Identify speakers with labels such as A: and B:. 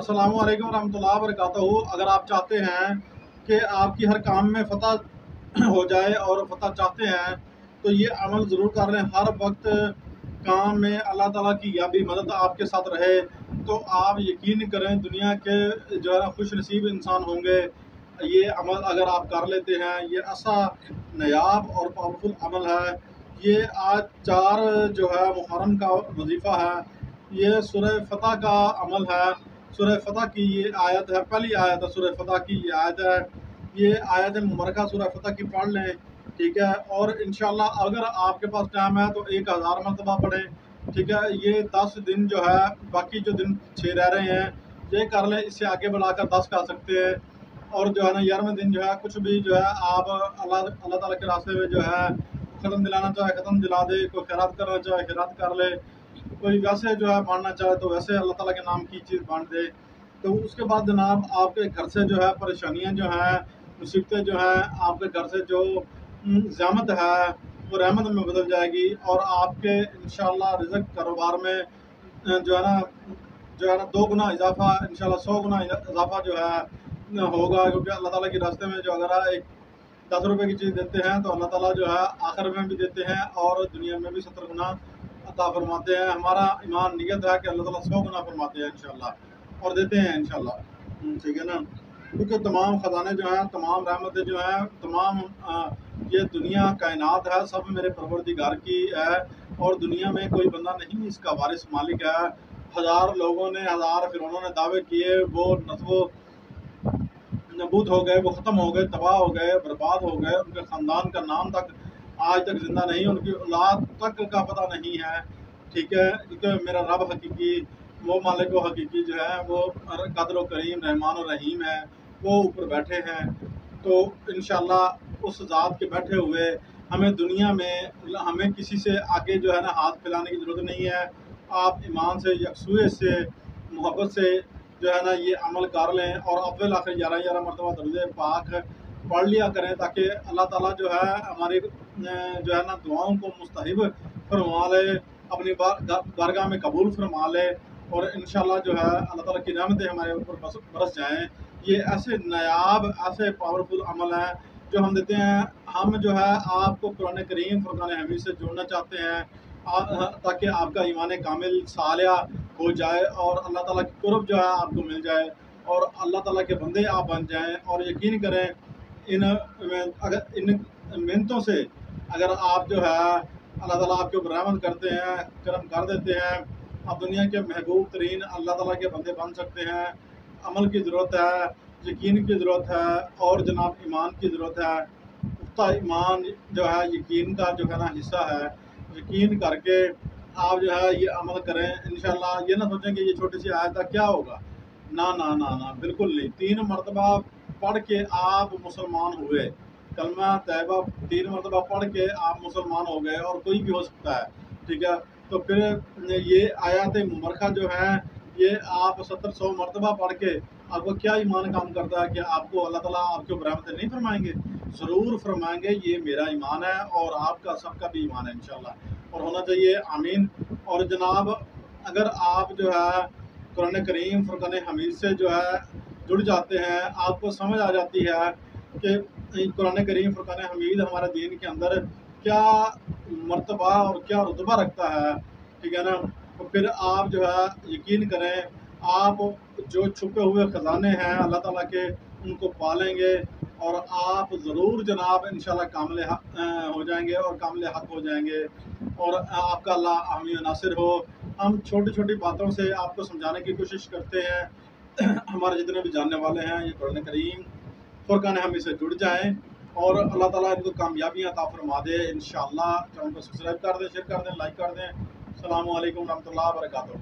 A: अस्सलामु अलैकुम रहमतुल्लाहि व बरकातहू। अगर आप चाहते हैं कि आपकी हर काम में फ़तह हो जाए और फ़तह चाहते हैं तो ये अमल ज़रूर कर लें। हर वक्त काम में अल्लाह ताला की याबी मदद आपके साथ रहे तो आप यकीन करें दुनिया के जो है ना खुश नसीब इंसान होंगे। ये अमल अगर आप कर लेते हैं, ये ऐसा नायाब और पावरफुल अमल है। ये आज 4 जो है मुहर्रम का वजीफ़ा है। ये सूरह फतह का अमल है। सूरह फतह की ये आयत है, पहली आयत है सूरह फतह की ये आयत है। ये आयत मुबारका सूरह फतह की पढ़ लें, ठीक है। और इंशाअल्लाह अगर आपके पास टाइम है तो 1000 मरतबा पढ़ें, ठीक है। ये 10 दिन जो है, बाकी जो दिन 6 रह रहे हैं ये कर लें। इससे आगे बढ़ाकर 10 कर सकते हैं। और जो है ना 11वें दिन जो है कुछ भी जो है आप अल्लाह ताला के रास्ते में जो है ख़त्म दिलाना चाहे ख़त्म दिला दे, कोई खैरात करना चाहे खैरात कर ले, कोई वैसे जो है बांटना चाहे तो वैसे अल्लाह ताला के नाम की चीज़ बांट दे। तो उसके बाद जनाब आपके घर से जो है परेशानियां जो हैं, मुसीबतें जो हैं, आपके घर से जो ज़हमत है वो रहमत में बदल जाएगी। और आपके इंशाअल्लाह रिज़्क़ कारोबार में जो है ना 2 गुना इजाफा, इंशाअल्लाह 100 गुना इजाफा जो है होगा। क्योंकि अल्लाह ताला के रास्ते में जो अगर एक 10 रुपए की चीज़ देते हैं तो अल्लाह ताला जो है आखिर में भी देते हैं और दुनिया में भी 70 गुना अता फरमाते हैं। हमारा ईमान नियत है कि अल्लाह ताला 100 गुना फरमाते हैं इंशाअल्लाह और देते हैं इंशाअल्लाह, ठीक है ना। क्योंकि तमाम ख़जाने जो हैं, तमाम रहमतें जो हैं, तमाम ये दुनिया कायनात है सब मेरे परवरदिगार की है। और दुनिया में कोई बंदा नहीं इसका वारिस मालिक है। हज़ार लोगों ने, हज़ार फिरौनों ने दावे किए, वो नस्बो नबूद हो गए, वो ख़त्म हो गए, तबाह हो गए, बर्बाद हो गए। उनके ख़ानदान का नाम तक आज तक ज़िंदा नहीं, उनकी औलाद तक का पता नहीं है, ठीक है। क्योंकि मेरा रब हकीकी, वो मालिक व हकीकी जो है वो क़ादिर करीम रहमान और रहीम है, वो ऊपर बैठे हैं। तो इंशाअल्लाह उस ज़ात के बैठे हुए हमें दुनिया में हमें किसी से आगे जो है ना हाथ फैलाने की ज़रूरत नहीं है। आप ईमान से, यकसुए से, मोहब्बत से जो है ना ये अमल कर लें और अव्वल आखिर 11 मरतबा दरूद पाक पढ़ लिया करें ताकि अल्लाह ताला जो है हमारी जो है ना दुआओं को मुस्तहिब फरमा ले, अपनी बारगाह में कबूल फरमा ले और इंशाअल्लाह जो है अल्लाह ताला की रहमतें हमारे ऊपर बरस जाएँ। ये ऐसे नायाब, ऐसे पावरफुल अमल हैं जो हम देते हैं। हम जो है आपको कुरान करीम, फुरकान हमीद से जोड़ना चाहते हैं ताकि आपका ईमान कामिल सालिया हो जाए और अल्लाह ताला की कुर्ब जो है आपको मिल जाए और अल्लाह ताला के बंदे आप बन जाएं। और यकीन करें इन मिन्नतों से अगर आप जो है अल्लाह ताला आपके ऊपर रहमत करते हैं, करम कर देते हैं, आप दुनिया के महबूब तरीन अल्लाह ताला के बंदे बन सकते हैं। अमल की ज़रूरत है, यकीन की ज़रूरत है और जनाब ईमान की ज़रूरत है। पुख्ता ईमान जो है यकीन का जो है ना हिस्सा है। यकीन करके आप जो है ये अमल करें इंशाअल्लाह। ये ना सोचें कि ये छोटी सी आयत है क्या होगा, ना ना ना ना, बिल्कुल नहीं। 3 मरतबा पढ़ के आप मुसलमान हुए, कलमा तैयबा 3 मरतबा पढ़ के आप मुसलमान हो गए और कोई भी हो सकता है, ठीक है। तो फिर ये आयत मुबारका जो है ये आप 70-100 मरतबा पढ़ के आपको क्या ईमान काम करता है कि आपको अल्लाह ताला आपके ऊपर रहमत नहीं फरमाएंगे? ज़रूर फरमाएंगे। ये मेरा ईमान है और आपका सबका भी ईमान है इंशाअल्लाह और होना चाहिए, आमीन। और जनाब अगर आप जो है कुरान करीम, फुरकान हमीद से जो है जुड़ जाते हैं, आपको समझ आ जाती है कि कुरान करीम, फुरकान हमीद हमारे दीन के अंदर क्या मर्तबा और क्या रुतबा रखता है, ठीक है ना। तो फिर आप जो है यकीन करें, आप जो छुपे हुए ख़जाने हैं अल्लाह ताला के उनको पालेंगे और आप ज़रूर जनाब इंशाअल्लाह कामिल हो जाएंगे और कामिल हक़ हो जाएंगे और आपका अल्लाह हामी नासिर हो। हम छोटी छोटी बातों से आपको समझाने की कोशिश करते हैं। हमारे जितने भी जानने वाले हैं ये कुरान करीम, फुरकान हमीद से जुड़ जाएँ और अल्लाह ताला इनको कामयाबियाँ अता फरमा दे इंशाअल्लाह। चैनल को सब्सक्राइब कर दें, शेयर कर दें, लाइक कर दें। अस्सलामु अलैकुम रहमतुल्लाहि व बरकातहू।